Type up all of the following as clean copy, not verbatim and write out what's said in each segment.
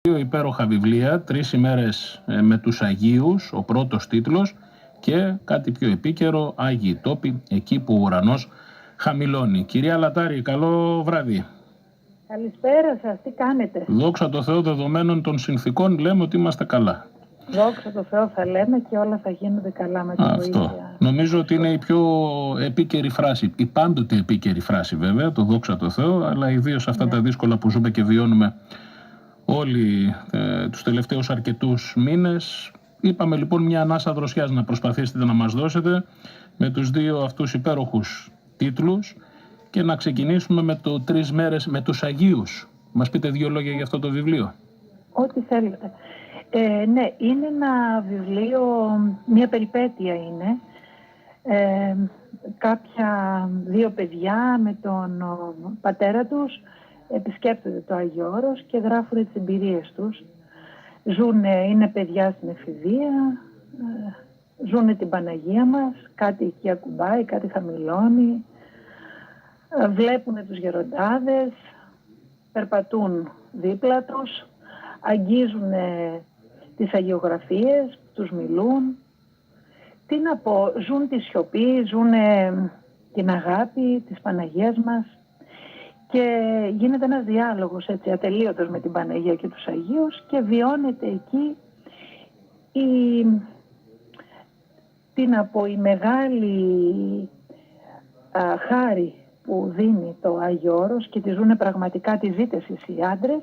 Δύο υπέροχα βιβλία, 3 ημέρες με τους Αγίους, ο πρώτος τίτλος, και κάτι πιο επίκαιρο, Άγιοι τόποι, εκεί που ο ουρανός χαμηλώνει. Κυρία Λατάρη, καλό βράδυ. Καλησπέρα σας, τι κάνετε? Δόξα τω Θεώ, δεδομένων των συνθήκων λέμε ότι είμαστε καλά. Δόξα τω Θεώ θα λέμε και όλα θα γίνονται καλά με τη βοήθεια. Νομίζω ότι είναι η πιο επίκαιρη φράση, η πάντοτε επίκαιρη φράση βέβαια, το δόξα τω Θεώ, αλλά ιδίως αυτά τα δύσκολα που ζούμε και βιώνουμε όλοι τους τελευταίους αρκετούς μήνες. Είπαμε λοιπόν μια ανάσα δροσιάς να προσπαθήσετε να μας δώσετε με τους δύο αυτούς υπέροχους τίτλους και να ξεκινήσουμε με το 3 μέρες με τους Αγίους. Μας πείτε 2 λόγια για αυτό το βιβλίο. Ό,τι θέλετε. Ναι, είναι ένα βιβλίο, μια περιπέτεια είναι. Κάποια 2 παιδιά με τον πατέρα τους επισκέπτονται το Άγιο Όρος και γράφουν τις εμπειρίες τους. Είναι παιδιά στην εφηβεία, ζουνε την Παναγία μας, κάτι εκεί ακουμπάει, κάτι χαμηλώνει, βλέπουν τους γεροντάδες, περπατούν δίπλα τους, αγγίζουν τις αγιογραφίες, τους μιλούν. Τι να πω, ζουν τη σιωπή, ζουν την αγάπη της Παναγίας μας και γίνεται ένας διάλογος έτσι ατελείωτος με την Παναγία και τους Αγίους και βιώνεται εκεί η μεγάλη χάρη που δίνει το Άγιο Όρος και τη ζουνε πραγματικά, τη ζείτε εσείς οι άντρες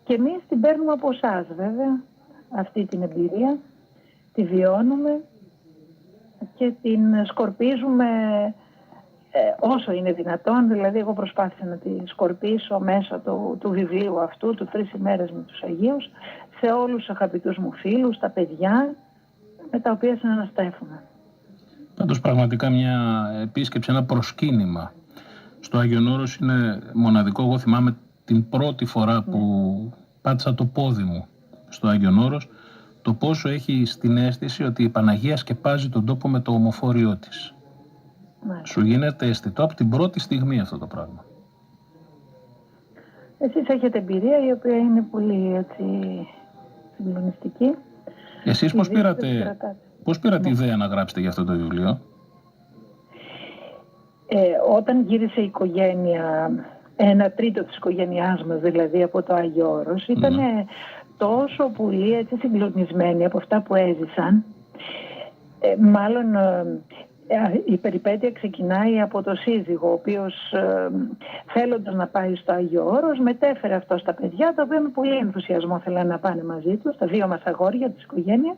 και εμείς την παίρνουμε από εσάς βέβαια, αυτή την εμπειρία, τη βιώνουμε και την σκορπίζουμε όσο είναι δυνατόν. Δηλαδή εγώ προσπάθησα να τη σκορπίσω μέσω του βιβλίου αυτού, του 3 ημέρες με τους Αγίους, σε όλους τους αγαπητούς μου φίλους, τα παιδιά με τα οποία συναναστρέφουμε. Πάντως πραγματικά μια επίσκεψη, ένα προσκύνημα στο Άγιον Όρος είναι μοναδικό. Εγώ θυμάμαι την πρώτη φορά που πάτησα το πόδι μου στο Άγιον Όρος, το πόσο έχει στην αίσθηση ότι η Παναγία σκεπάζει τον τόπο με το ομοφόριό της. Σου γίνεται αισθητό από την πρώτη στιγμή αυτό το πράγμα. Εσείς έχετε εμπειρία η οποία είναι πολύ έτσι συγκλονιστική. Εσείς πώς πήρατε ιδέα να γράψετε για αυτό το βιβλίο? Όταν γύρισε η οικογένεια, 1/3 της οικογένειάς μας δηλαδή από το Άγιο Όρος, ήταν τόσο πολύ έτσι συγκλονισμένοι από αυτά που έζησαν. Μάλλον η περιπέτεια ξεκινάει από το σύζυγο, ο οποίος θέλοντας να πάει στο Άγιο Όρος μετέφερε αυτό στα παιδιά, τα οποία με πολύ ενθουσιασμό θέλανε να πάνε μαζί τους, τα 2 μας αγόρια της οικογένειας.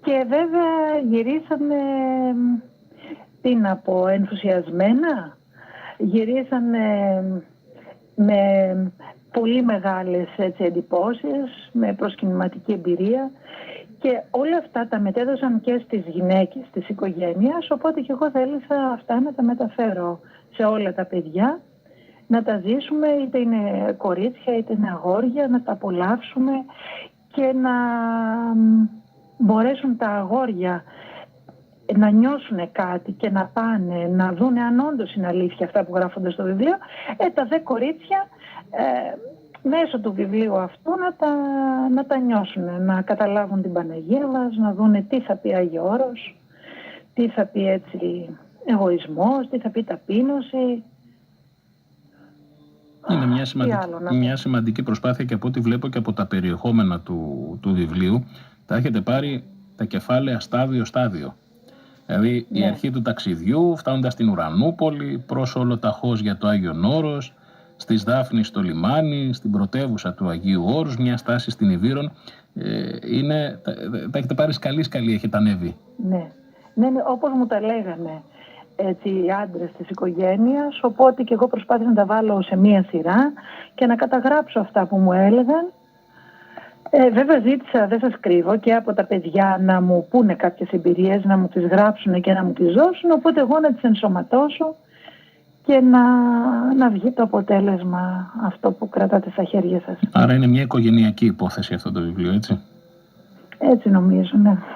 Και βέβαια γυρίσανε, τι να πω, ενθουσιασμένα, γυρίσανε με πολύ μεγάλες έτσι εντυπώσεις, με προσκυνηματική εμπειρία και όλα αυτά τα μετέδωσαν και στις γυναίκες της οικογένειας, οπότε και εγώ θέλησα αυτά να τα μεταφέρω σε όλα τα παιδιά, να τα ζήσουμε, είτε είναι κορίτσια είτε είναι αγόρια, να τα απολαύσουμε και να μπορέσουν τα αγόρια να νιώσουν κάτι και να πάνε να δουν αν όντως είναι αλήθεια αυτά που γράφονται στο βιβλίο. Τα δε κορίτσια μέσω του βιβλίου αυτού να τα νιώσουν, να καταλάβουν την Παναγία μας, να δουν τι θα πει Άγιο Όρος, τι θα πει έτσι εγωισμός, τι θα πει ταπείνωση. Είναι μια σημαντική προσπάθεια και από ό,τι βλέπω και από τα περιεχόμενα του βιβλίου, τα έχετε πάρει τα κεφάλαια στάδιο-στάδιο. Δηλαδή η αρχή του ταξιδιού, φτάνοντας στην Ουρανούπολη, προς ολοταχώς για το Άγιον Όρος, στις Δάφνης στο λιμάνι, στην πρωτεύουσα του Αγίου Όρους, μια στάση στην Ιβύρον. Τα έχετε πάρει σκαλί, έχετε ανέβει. Ναι, όπως μου τα λέγανε έτσι, οι άντρες της οικογένειας, οπότε και εγώ προσπάθησα να τα βάλω σε μία σειρά και να καταγράψω αυτά που μου έλεγαν. Βέβαια ζήτησα, δεν σας κρύβω, και από τα παιδιά να μου πούνε κάποιες εμπειρίες, να μου τις γράψουν και να μου τις δώσουν, οπότε εγώ να τις ενσωματώσω και να βγει το αποτέλεσμα αυτό που κρατάτε στα χέρια σας. Άρα είναι μια οικογενειακή υπόθεση αυτό το βιβλίο, έτσι? Έτσι νομίζω, ναι.